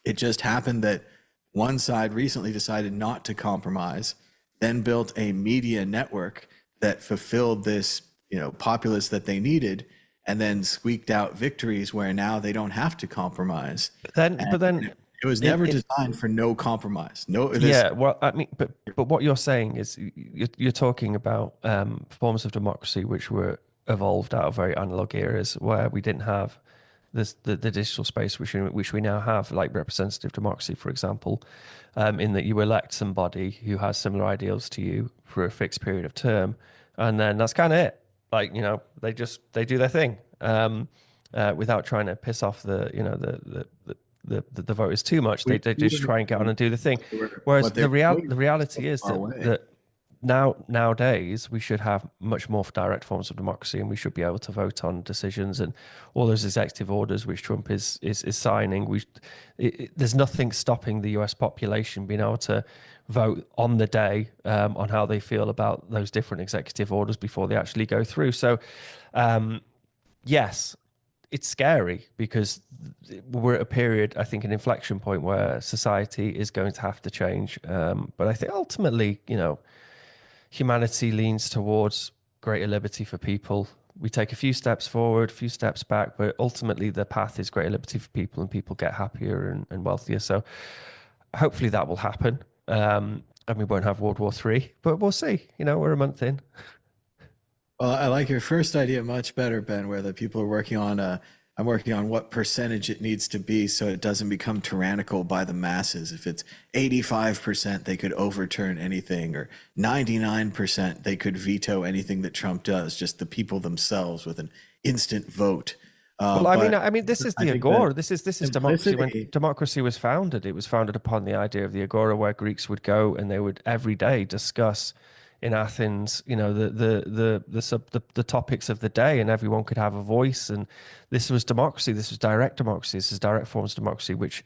It just happened that one side recently decided not to compromise, then built a media network that fulfilled this, populace that they needed, and then squeaked out victories where now they don't have to compromise. But then, And it was in never in designed for no compromise. No, this. yeah, well, I mean, but what you're saying is you're talking about forms of democracy which were evolved out of very analog eras where we didn't have the digital space which we now have, like representative democracy, for example, in that you elect somebody who has similar ideals to you for a fixed period of term, and then that's kind of it. Like, they do their thing, without trying to piss off the voters too much. They, We, they we just don't try and get on know and do the thing. what Whereas they were doing the so reality is far that away. nowadays we should have much more direct forms of democracy, and we should be able to vote on decisions and all those executive orders which Trump is signing. There's nothing stopping the US population being able to vote on the day, on how they feel about those different executive orders before they actually go through. So, yes, it's scary because we're at a period, I think, an inflection point where society is going to have to change. But I think ultimately, humanity leans towards greater liberty for people. We take a few steps forward, a few steps back, but ultimately the path is greater liberty for people, and people get happier and wealthier. So hopefully that will happen. And we won't have World War III, but we'll see. We're a month in. Well, I like your first idea much better, Ben, where the people are working on I'm working on what percentage it needs to be so it doesn't become tyrannical by the masses. If it's 85%, they could overturn anything, or 99%, they could veto anything that Trump does, just the people themselves with an instant vote. Well, I mean, But this is I the think the agora. This is democracy. When simplicity. democracy was founded, it was founded upon the idea of the agora, where Greeks would go and they would every day discuss in Athens, the topics of the day, and everyone could have a voice. And this was democracy. This was direct democracy. This is direct forms of democracy, which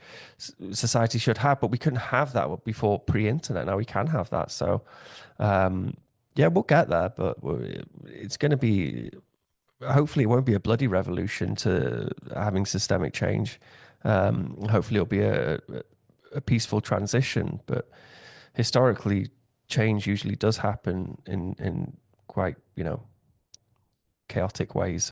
society should have. But we couldn't have that before pre-internet. Now we can have that. So, yeah, we'll get there, but it's going to be, hopefully it won't be a bloody revolution to having systemic change. Hopefully it'll be a peaceful transition, but historically change usually does happen in quite, chaotic ways.